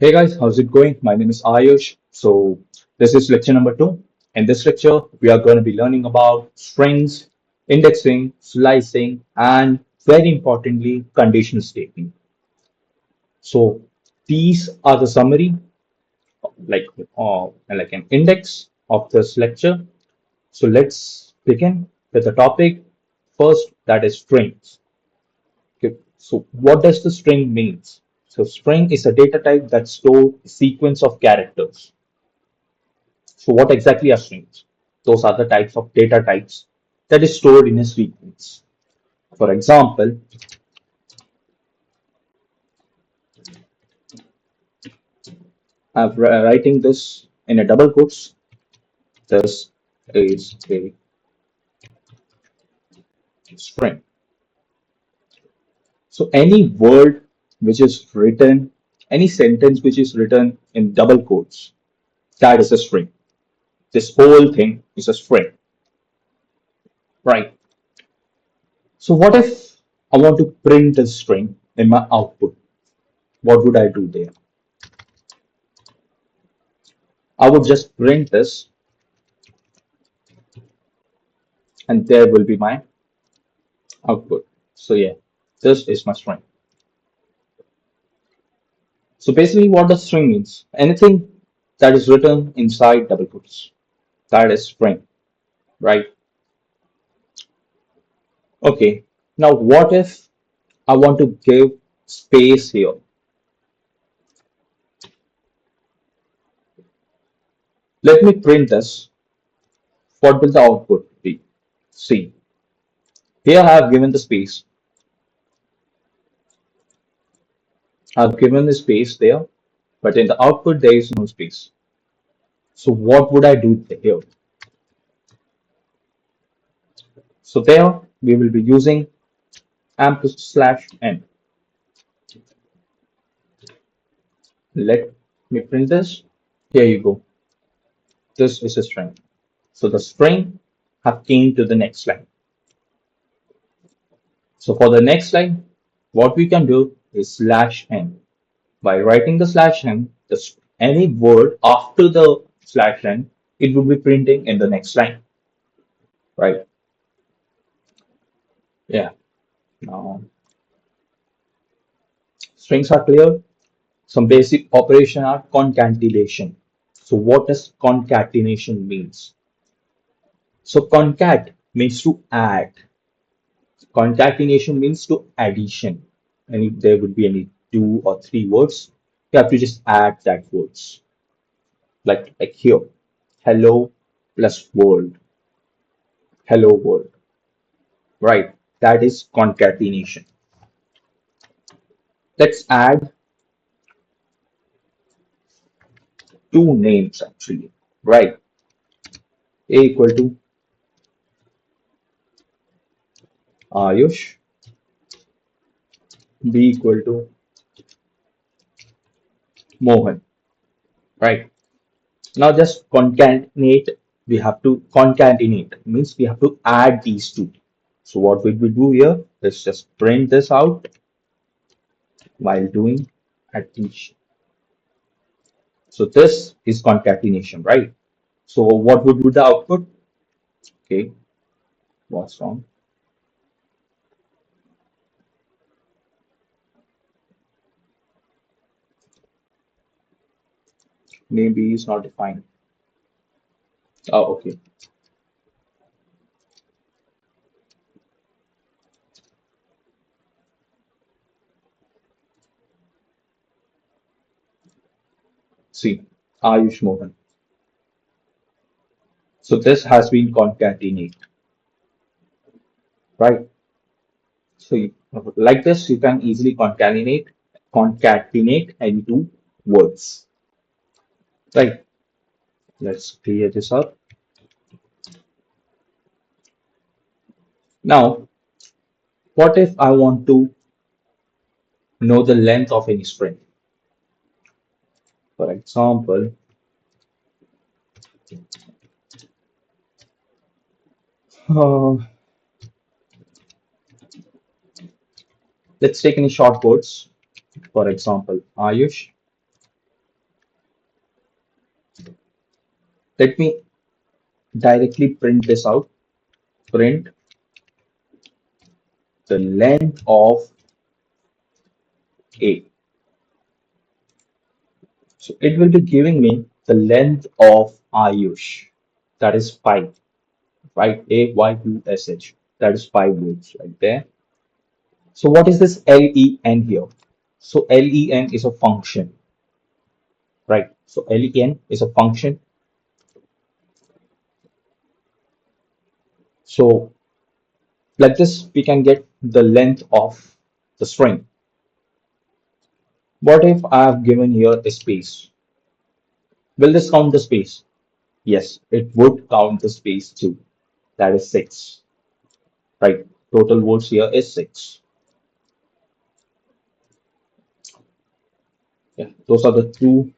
Hey guys, how's it going? My name is Ayush. This is lecture number two. In this lecture, we are going to be learning about strings, indexing, slicing, and very importantly, conditional statement. So these are the summary, like like an index of this lecture. So let's begin with the topic first, that is strings. Okay. So what does the string means? So string is a data type that stores a sequence of characters. So what exactly are strings? Those are the types of data types that is stored in a sequence. For example, I'm writing this in a double quotes. This is a string. So any word which is written, any sentence which is written in double quotes, that is a string. This whole thing is a string, right? So what if I want to print a string in my output? What would I do there? I would just print this and there will be my output. So yeah, this is my string. So basically what the string means, anything that is written inside double quotes, that is string, right? Okay, now what if I want to give space here? Let me print this. What will the output be? See, here I have given the space. I've given the space there, but in the output there is no space. So what would I do here? So there we will be using amp/n. Let me print this. Here you go. This is a string. So the string have came to the next line. So for the next line, what we can do is slash n. By writing the slash n, any word after the slash n, it will be printing in the next line, right? Yeah. Now strings are clear. Some basic operation are concatenation. So what does concatenation means? So concat means to add. Concatenation means to addition. And if there would be any two or three words, you have to just add that words. Like here, hello plus world, hello world, right? That is concatenation. Let's add two names actually, right? A equal to Ayush, B equal to Mohan, right? Now just concatenate, we have to concatenate, means we have to add these two. So what will we do here? Let's just print this out while doing addition. So this is concatenation, right? So what would be the output? Okay, what's wrong? Maybe it's not defined. Oh, okay. See, Ayush Mohan. So this has been concatenate, right? So like this, you can easily concatenate any two words, right? Let's clear this up. Now, what if I want to know the length of any string? For example, uh, let's take any short words. For example, Ayush. Let me directly print this out. Print the length of A. So it will be giving me the length of Ayush. That is 5, right? Ayush. That is 5 words right there. So what is this len here? So len is a function, right? So len is a function. So like this, we can get the length of the string. What if I have given here a space? Will this count the space? Yes, it would count the space too. That is 6, right? Total words here is 6. Yeah, those are the two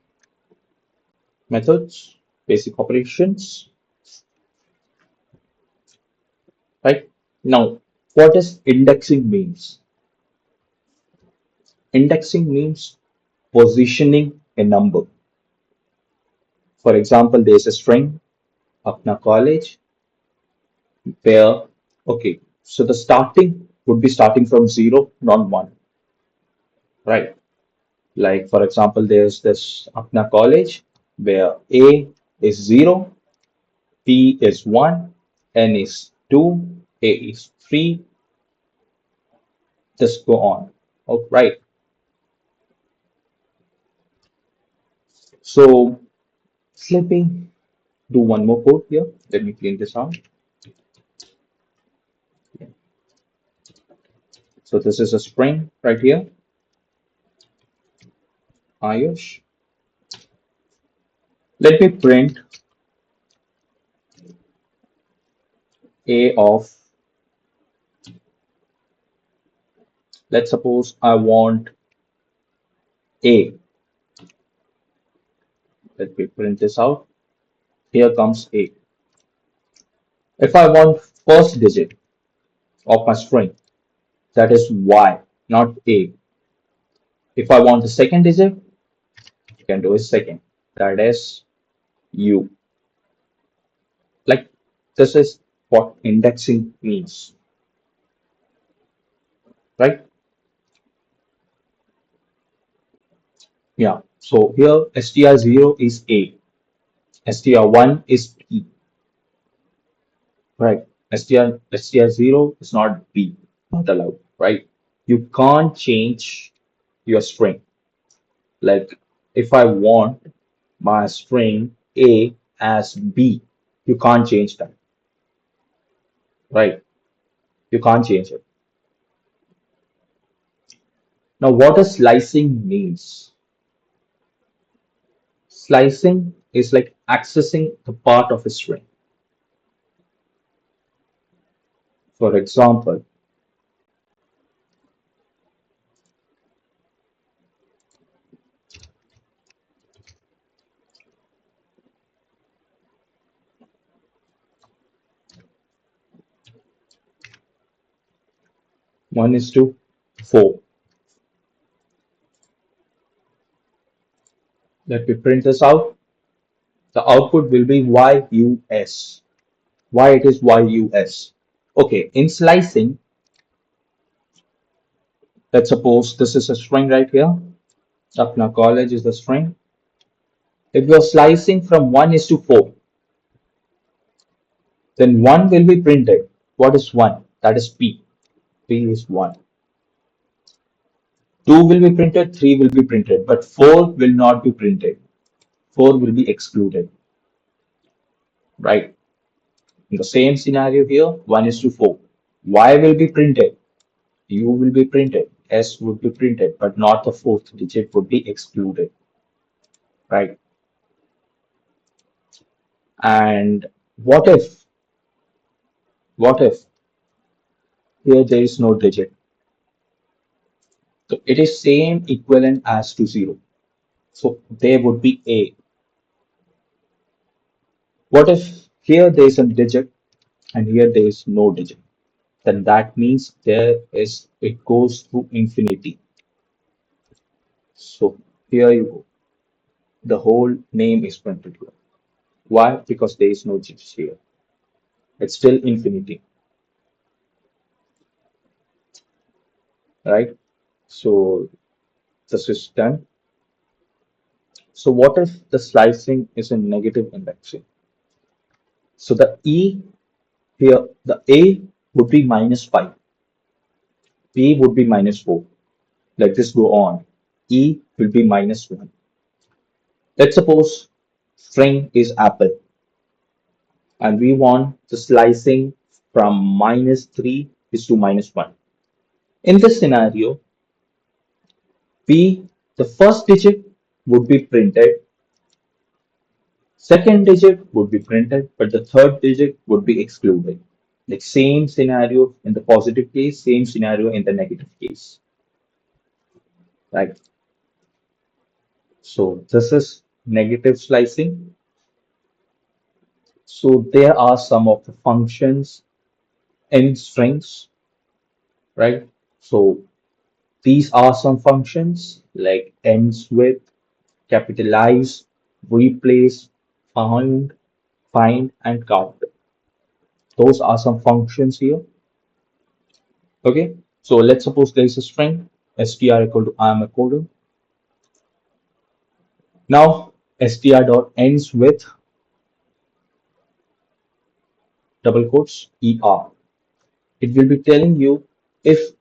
methods, basic operations, right? Now, what does indexing means? Indexing means positioning a number. For example, there's a string, apna college, where, okay, so the starting would be starting from 0, not 1, right? Like, for example, there's this apna college where A is 0, P is 1, N is 2, A is 3, just go on. Oh, right. So let me do one more code here. Let me clean this out. So this is a string right here, Ayush. Let me print A of, let's suppose I want A. Let me print this out. Here comes A. If I want first digit of my string, that is Y, not A. If I want the second digit, you can do a second. That is U. Like this is what indexing means, right? Yeah. So here str0 is A, str1 is P, right? Str0 is not B, not allowed, right? You can't change your string. Like if I want my string A as B, you can't change that, right? You can't change it. Now, what does slicing means? Slicing is like accessing the part of a string. For example, one is to 4. Let me print this out. The output will be YUS. Why it is YUS? Okay, in slicing, let's suppose this is a string right here. Apna college is the string. If you're slicing from 1 is to 4, then 1 will be printed. What is 1? That is P. P is 1. 2 will be printed, 3 will be printed, but 4 will not be printed. 4 will be excluded, right? In the same scenario here, 1 is to 4. Y will be printed, U will be printed, S would be printed, but not the fourth digit would be excluded, right? And what if, what if here there is no digit? So it is same equivalent as to 0. So there would be A. What if here there is a digit and here there is no digit? Then that means there is, it goes to infinity. So here you go. The whole name is printed here. Why? Because there is no digits here. It's still infinity, right? So this is done. So what if the slicing is a negative indexing? So the E here, the A would be -5, B would be -4. Let this go on. E will be -1. Let's suppose string is apple and we want the slicing from -3 is to -1. In this scenario, B, the first digit would be printed, second digit would be printed, but the third digit would be excluded. Like same scenario in the positive case, same scenario in the negative case, right? So this is negative slicing. So there are some of the functions in strings, right? So these are some functions like ends with, capitalize, replace, find, and count. Those are some functions here. Okay, so let's suppose there is a string str equal to I am a coder. Now str dot ends with double quotes er. It will be telling you if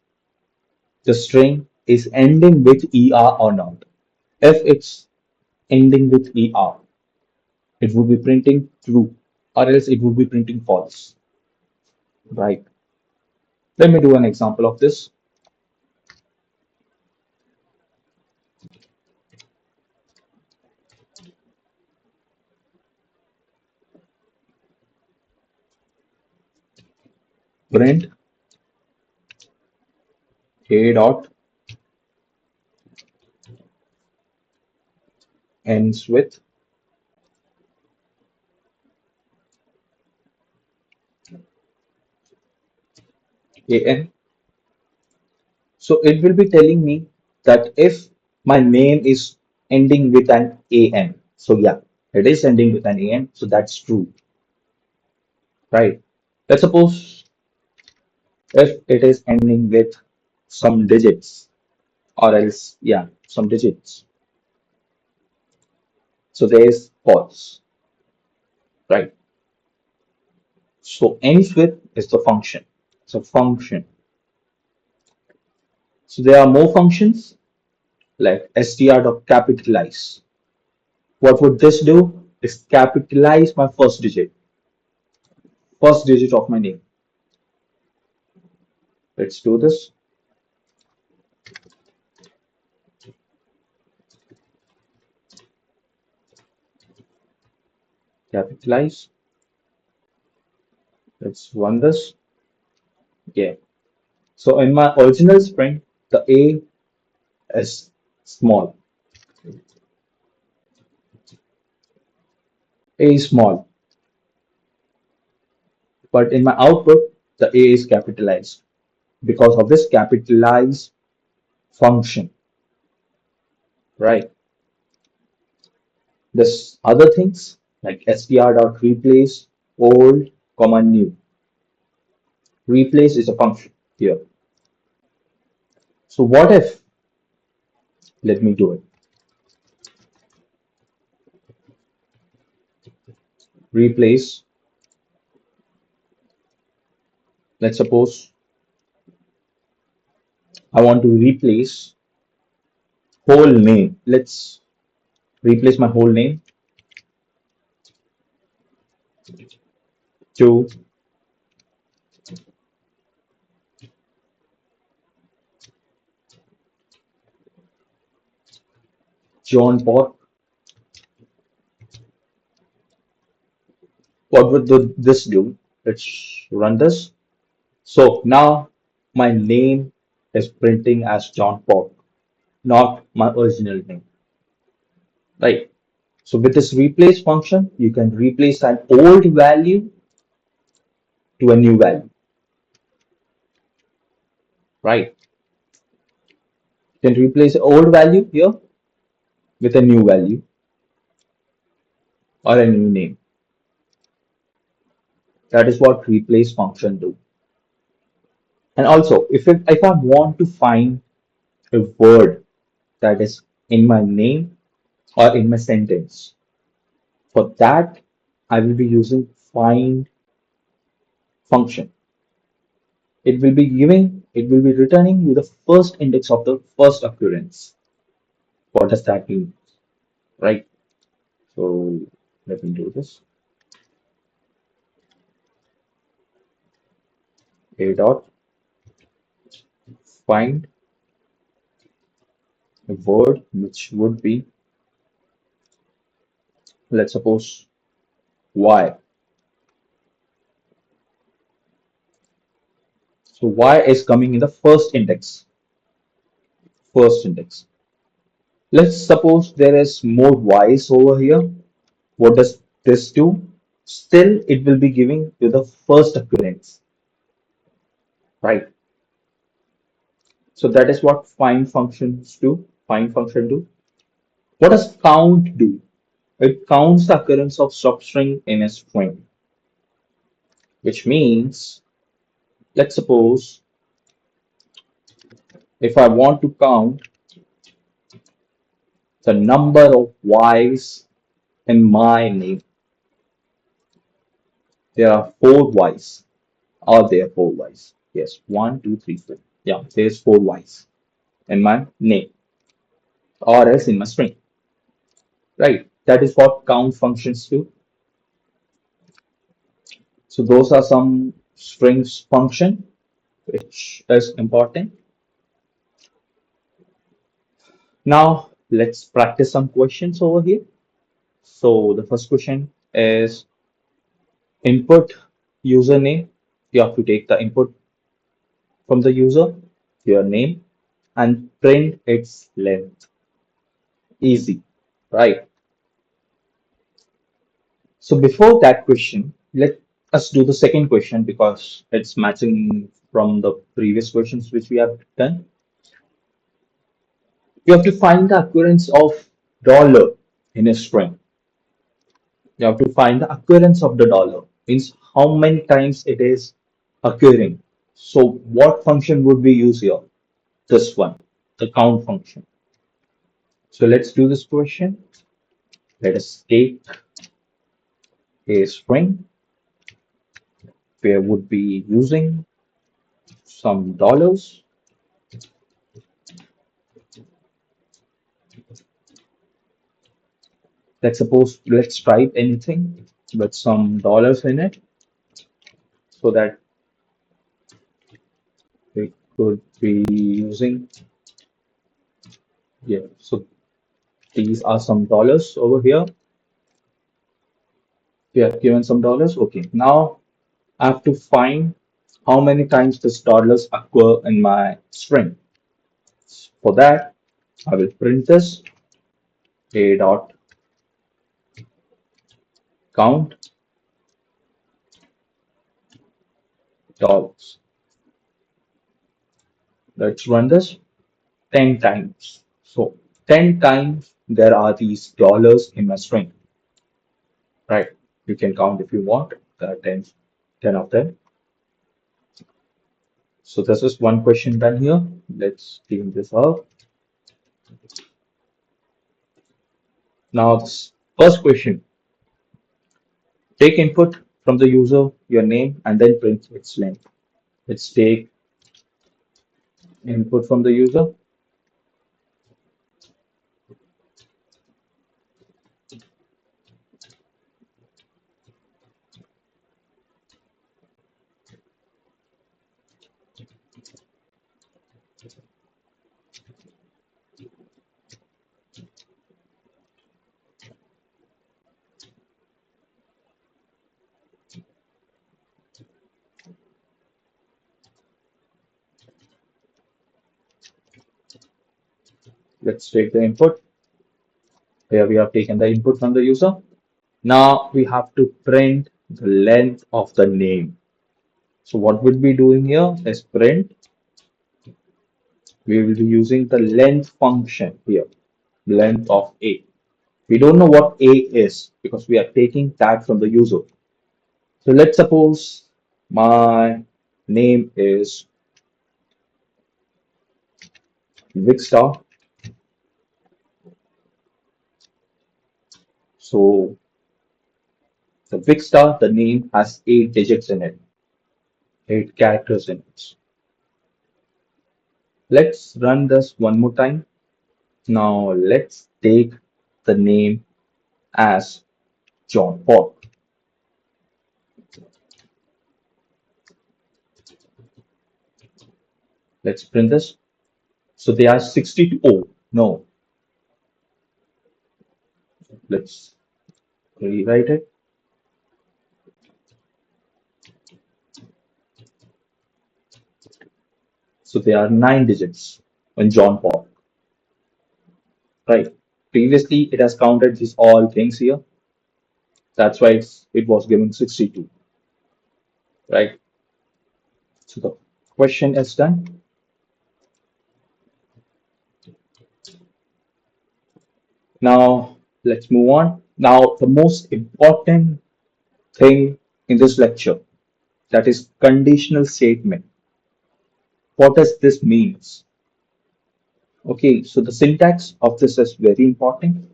the string is ending with er or not. If it's ending with er, it would be printing true, or else it would be printing false. Right. Let me do an example of this. Print a dot ends with an. So it will be telling me that if my name is ending with an an, so yeah, it is ending with an an, so that's true, right? Let's suppose if it is ending with some digits, or else, yeah, some digits. So there is false, right? So ends with is the function. So function. So there are more functions like str.capitalize. What would this do? Is capitalize my first digit of my name. Let's do this. Capitalize. Let's run this. Yeah. So in my original string, the A is small. A is small. But in my output, the A is capitalized because of this capitalize function, right? This other things like str.replace, old, comma new. Replace is a function here. So what if, let me do it. Replace, let's suppose I want to replace whole name. Let's replace my whole name to John Paul. What would this do? Let's run this. So now my name is printing as John Paul, not my original name, right? So with this replace function, you can replace an old value to a new value, right? You can replace old value here with a new value or a new name. That is what replace function do. And also, if I want to find a word that is in my name or in my sentence, for that I will be using find function. It will be returning you the first index of the first occurrence. What does that mean? Right? So let me do this. A dot find a word which would be, let's suppose, Y. So Y is coming in the first index. First index. Let's suppose there is more Y's over here. What does this do? Still, it will be giving you the first occurrence, right? So that is what find functions do. Find function do. What does count do? It counts the occurrence of substring in a string, which means, let's suppose, if I want to count the number of Y's in my name, there are four Y's. Are there four Y's? Yes, one, two, three, four. Yeah, there's four Y's in my name or else in my string, right? That is what count functions do. So those are some strings function which is important. Now let's practice some questions over here. So the first question is input username. You have to take the input from the user, your name, and print its length. Easy, right? So before that question, let us do the second question because it's matching from the previous questions which we have done. You have to find the occurrence of dollar in a string. You have to find the occurrence of the dollar, means how many times it is occurring. So what function would we use here? This one, the count function. So let's do this question. Let us take a string where would be using some dollars. Let's type anything with some dollars in it so that we could be using, yeah. So these are some dollars over here. We have given some dollars. Okay, now I have to find how many times this dollars occur in my string. For that, I will print this a dot count dollars. Let's run this 10 times. So 10 times there are these dollars in my string, right? You can count if you want. There are 10 of them. So this is one question done here. Let's clean this up. Now, this first question, take input from the user, your name, and then print its length. Let's take input from the user. Let's take the input. Here we have taken the input from the user. Now we have to print the length of the name. So what we'll be doing here is print. We will be using the length function here, length of A. We don't know what A is because we are taking that from the user. So let's suppose my name is Vicstar. So the Vicstar, the name has 8 digits in it, 8 characters in it. Let's run this one more time. Now let's take the name as John Paul. Let's print this. So they are 62. Oh, no. Let's rewrite it. So they are 9 digits in John Paul, right? Previously, it has counted these all things here. That's why it was given 62, right? So the question is done. Now let's move on. Now the most important thing in this lecture, that is conditional statement. What does this means? Okay, so the syntax of this is very important.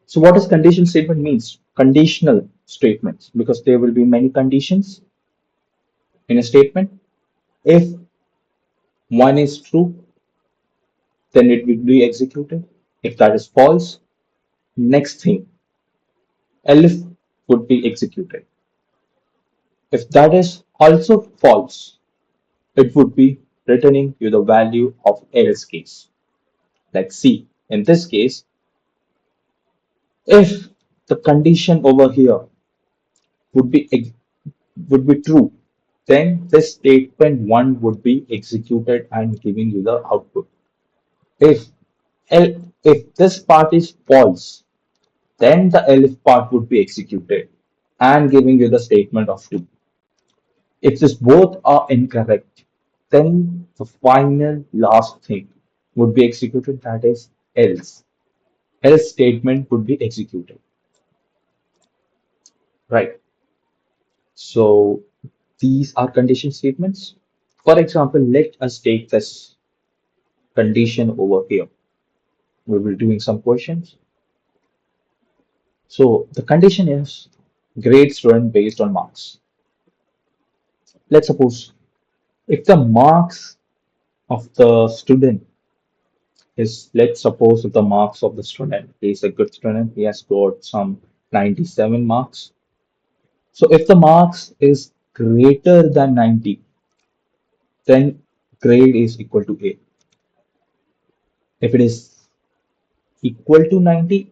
So what does conditional statement means? Conditional statements, because there will be many conditions in a statement. If one is true, then it will be executed. If that is false, next thing, elif would be executed. If that is also false, it would be returning you the value of else case. Like C, in this case, if the condition over here would be would be true, then this statement one would be executed and giving you the output. If if this part is false, then the elif part would be executed and giving you the statement of true. If this both are incorrect, then the final last thing would be executed, that is else. Else statement would be executed. Right. So these are condition statements. For example, let us take this condition over here. We will be doing some questions. So the condition is grade student based on marks. Let's suppose if the marks of the student is, let's suppose if the marks of the student is a good student, he has got some 97 marks. So if the marks is greater than 90, then grade is equal to A. If it is equal to 90,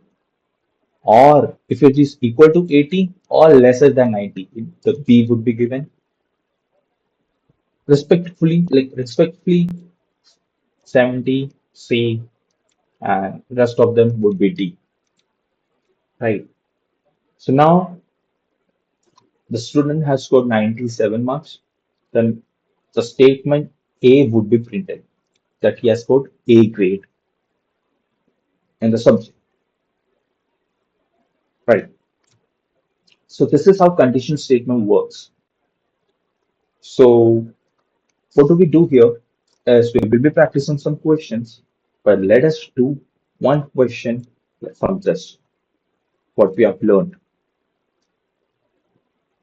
or if it is equal to 80 or lesser than 90, the B would be given. Respectfully 70 C, and rest of them would be D, right? So now the student has scored 97 marks, then the statement A would be printed, that he has scored A grade in the subject, right? So this is how conditional statement works. So what do we do here is we will be practicing some questions, but let us do one question from this, what we have learned.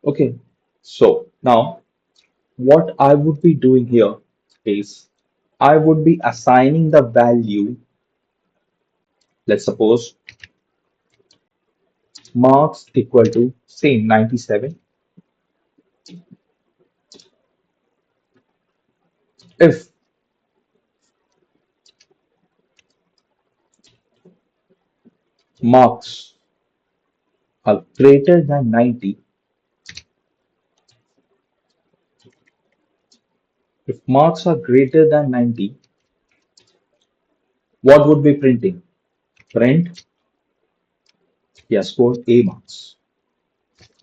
Okay, so now what I would be doing here is I would be assigning the value, let's suppose marks equal to same 97. If marks are greater than 90, if marks are greater than 90, what would be printing? Print, he has scored A marks,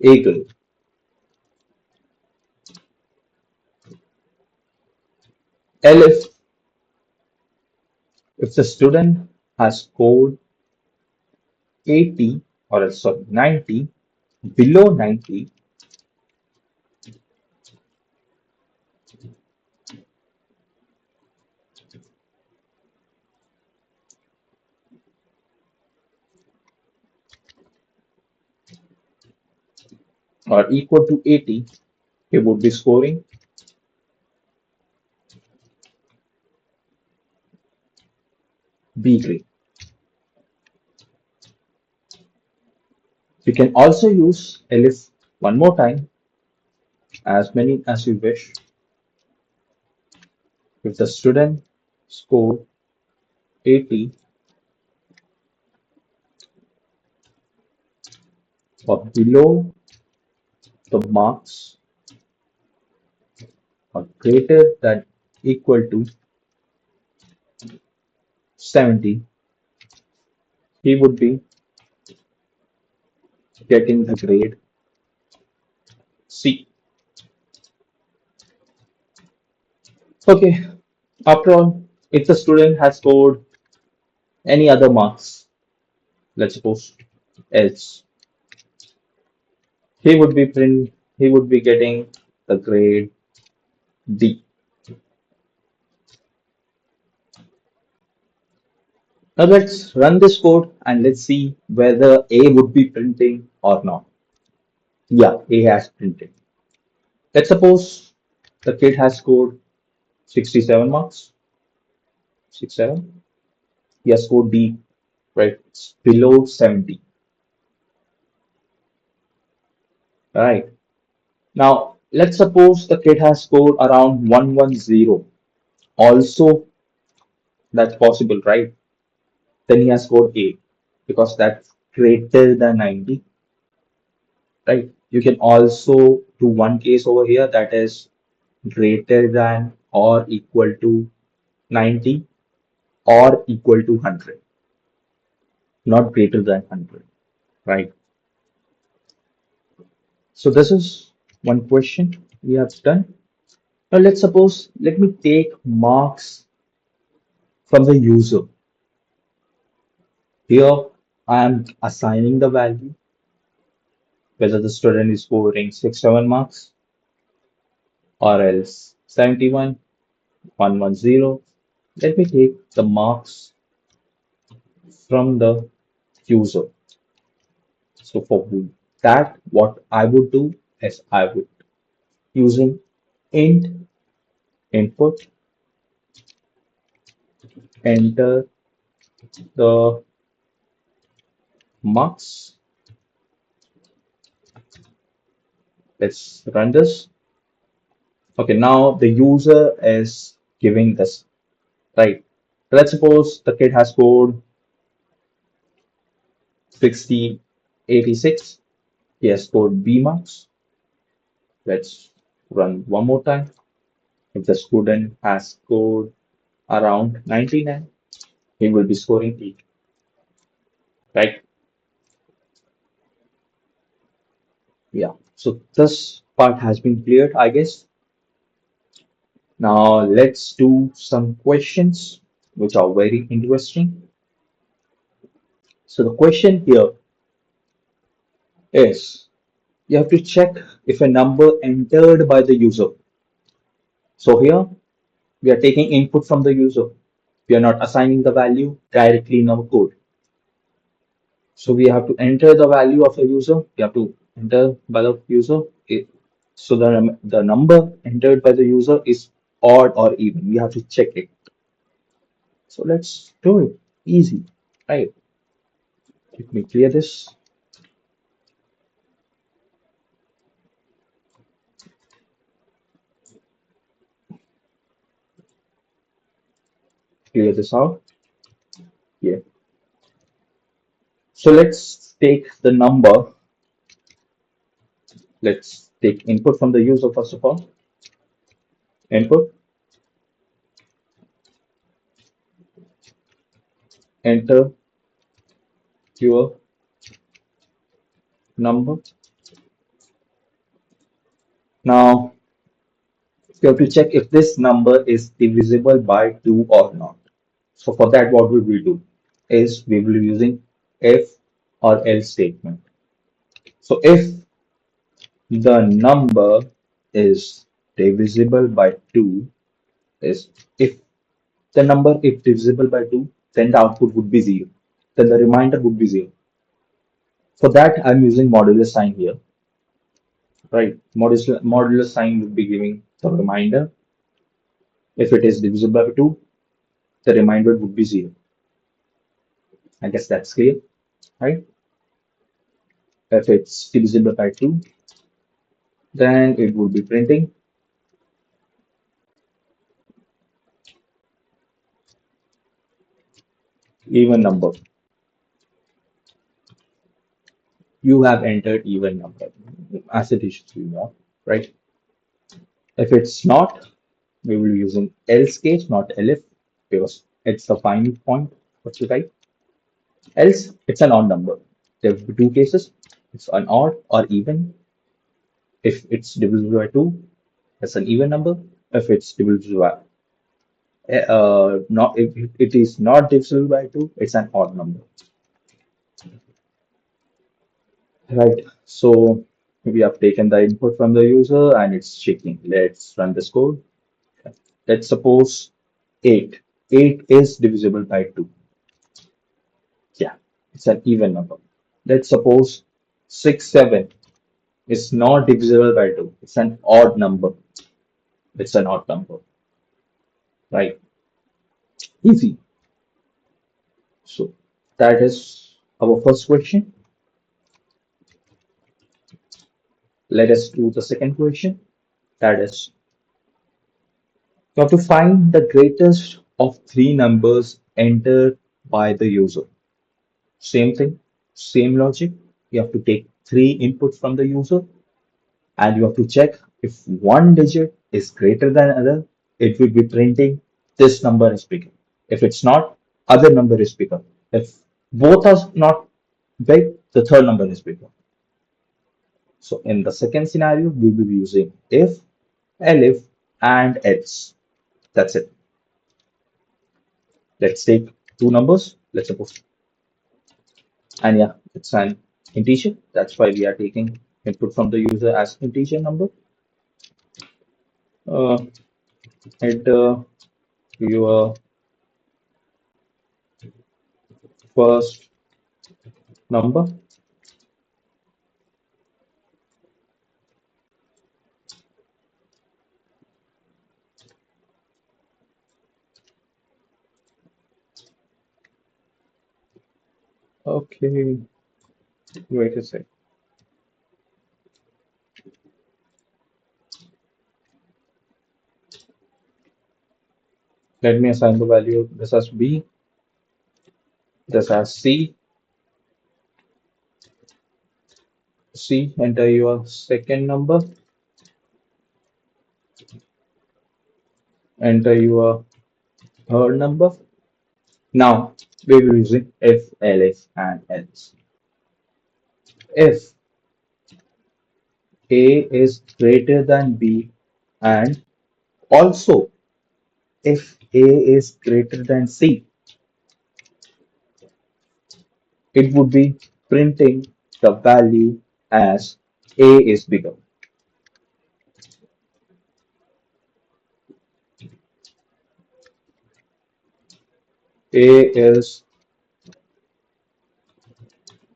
A grade. Elif, if the student has scored 80 or sorry 90, below 90 or equal to 80, he would be scoring B grade. You can also use elif one more time, as many as you wish. If the student scored 80 or below the marks or greater than equal to 70, he would be getting the grade C. Okay, after all, if the student has scored any other marks, let's suppose else, he would be getting the grade D. Now let's run this code and let's see whether A would be printing or not. Yeah, A has printed. Let's suppose the kid has scored 67 marks, 67. He has scored D, right? It's below 70. Right. Now, let's suppose the kid has scored around 110. Also, that's possible, right? Then he has scored A because that's greater than 90, right? You can also do one case over here that is greater than or equal to 90 or equal to 100, not greater than 100, right? So this is one question we have done. Now let's suppose, let me take marks from the user. Here I am assigning the value, whether the student is scoring 67 marks or else 71, 110. Let me take the marks from the user. So for that, what I would do is I would using int input enter the marks. Let's run this. Okay, now the user is giving this, right? Let's suppose the kid has scored 60, 86. He has scored B marks. Let's run one more time. If the student has scored around 99, he will be scoring E, right? Yeah. So this part has been cleared, I guess. Now let's do some questions which are very interesting. So the question here is you have to check if a number entered by the user. So here we are taking input from the user. We are not assigning the value directly in our code. So we have to enter the value of the user. We have to enter by the user. So the number entered by the user is odd or even. We have to check it. So let's do it. Easy, right? Let me clear this. Clear this out. Yeah. So let's take the number. Let's take input from the user first of all. Input, enter your number. Now you have to check if this number is divisible by 2 or not. So for that, what we will do is we will be using if or else statement. So if the number is divisible by 2, is if the number is divisible by 2, then the output would be 0. Then the remainder would be 0. For that, I'm using modular sign here, right? Modular sign would be giving the remainder. If it is divisible by 2, the remainder would be 0. I guess that's clear, right? If it's divisible by 2, then it would be printing even number. You have entered even number as it is to you, right? If it's not, we will be using else case, not elif, because it's the final point what you write. Else, it's an odd number. There will be two cases. It's an odd or even. If it's divisible by 2, it's an even number. If it's divisible by not if it is not divisible by 2, it's an odd number. Right. So we have taken the input from the user and it's checking. Let's run this code. Let's suppose 8. 8 is divisible by 2. Yeah, it's an even number. Let's suppose 6, 7 is not divisible by 2. It's an odd number. It's an odd number. Right. Easy. So that is our first question. Let us do the second question. That is, you have to find the greatest of three numbers entered by the user. Same thing, same logic. You have to take three inputs from the user and you have to check if one digit is greater than other, it will be printing this number is bigger. If it's not, other number is bigger. If both are not big, the third number is bigger. So in the second scenario, we will be using if, elif, and else. That's it. Let's take two numbers. Let's suppose, and yeah, it's an integer. That's why we are taking input from the user as integer number. Uh, enter your first number. Okay, wait a sec. Let me assign the value. This as B, this as C. C, enter your second number. Enter your third number. Now we will be using if, elif, and else. If A is greater than B and also if A is greater than C, it would be printing the value as A is bigger. A is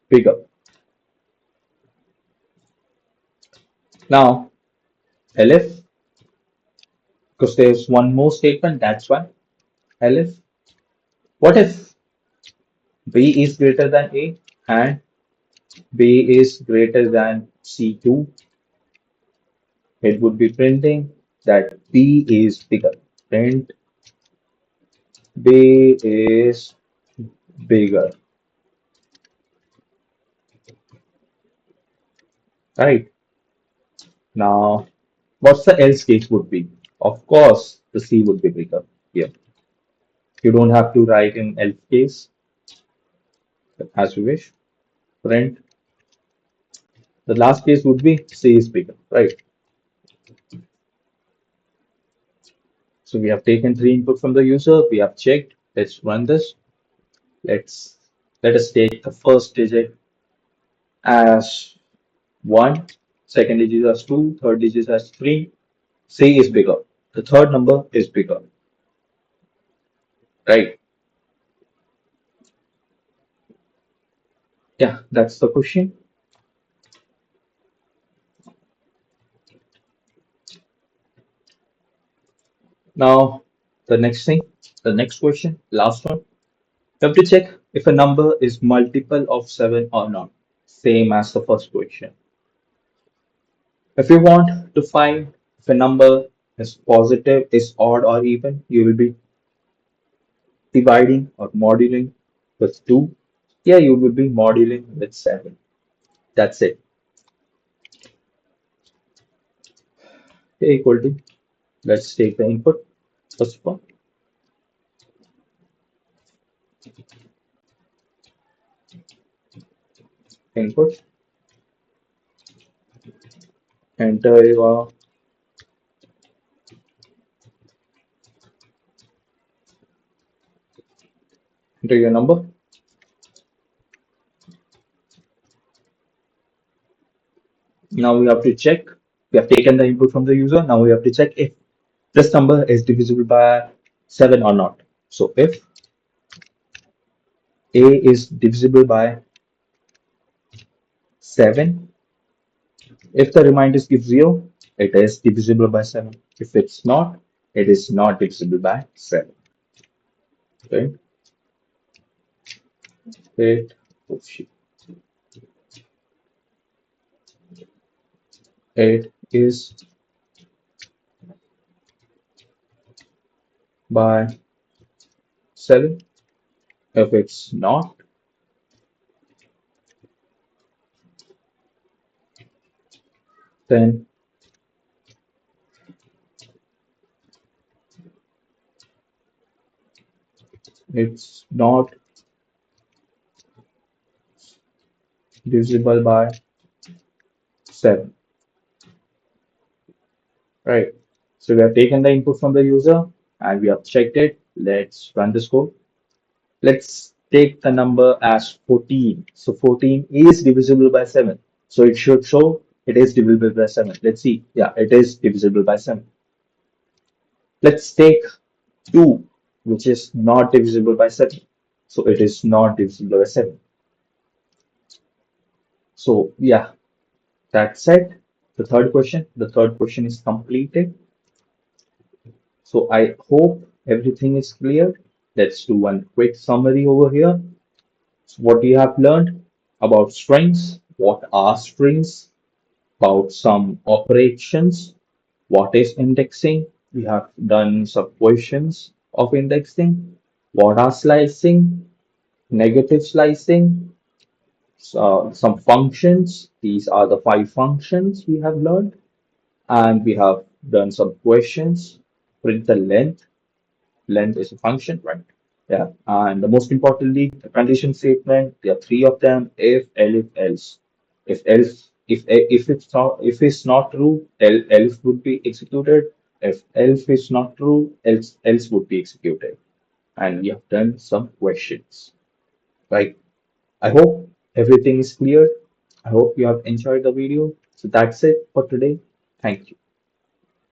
bigger. Now, elif, because there's one more statement, that's why elif. What if B is greater than A and B is greater than C2? It would be printing that B is bigger. Print B is bigger. Right. Now, what's the else case would be? Of course, the C would be bigger here. You don't have to write in else case as you wish. Print. The last case would be C is bigger, right? So we have taken three input from the user. We have checked. Let's run this. Let's let us take the first digit as 1, second digit as 2, third digit as 3. C is bigger. The third number is bigger, right? Yeah, that's the question. Now, the next thing, the next question, last one. You have to check if a number is multiple of 7 or not. Same as the first question. If you want to find if a number is positive, is odd or even, you will be dividing or moduling with 2. Here you will be moduling with 7. That's it. A equal to, let's take the input. First of all, input, enter your number. Now we have to check. We have taken the input from the user. Now we have to check if this number is divisible by 7 or not. So if A is divisible by 7, if the reminders give 0, it is divisible by 7. If it's not, it is not divisible by 7. Okay. It, oh shit. It is by 7. If it's not, then it's not divisible by 7. Right. So we have taken the input from the user and we have checked it. Let's run this code. Let's take the number as 14. So 14 is divisible by 7. So it should show it is divisible by 7. Let's see. Yeah, it is divisible by 7. Let's take 2, which is not divisible by 7. So it is not divisible by 7. So yeah, that's it. The third question. The third question is completed. So I hope everything is clear. Let's do one quick summary over here. So what you have learned about strings, what are strings, about some operations, what is indexing. We have done some questions of indexing. What are slicing, negative slicing, some functions. These are the 5 functions we have learned. And we have done some questions. Print the length. Length is a function, right? Yeah. And the most importantly, the condition statement, there are 3 of them, if, elif, else. If else, if it's not true, else would be executed. If else is not true, else would be executed. And we have done some questions. Right. I hope everything is clear. I hope you have enjoyed the video. So that's it for today. Thank you.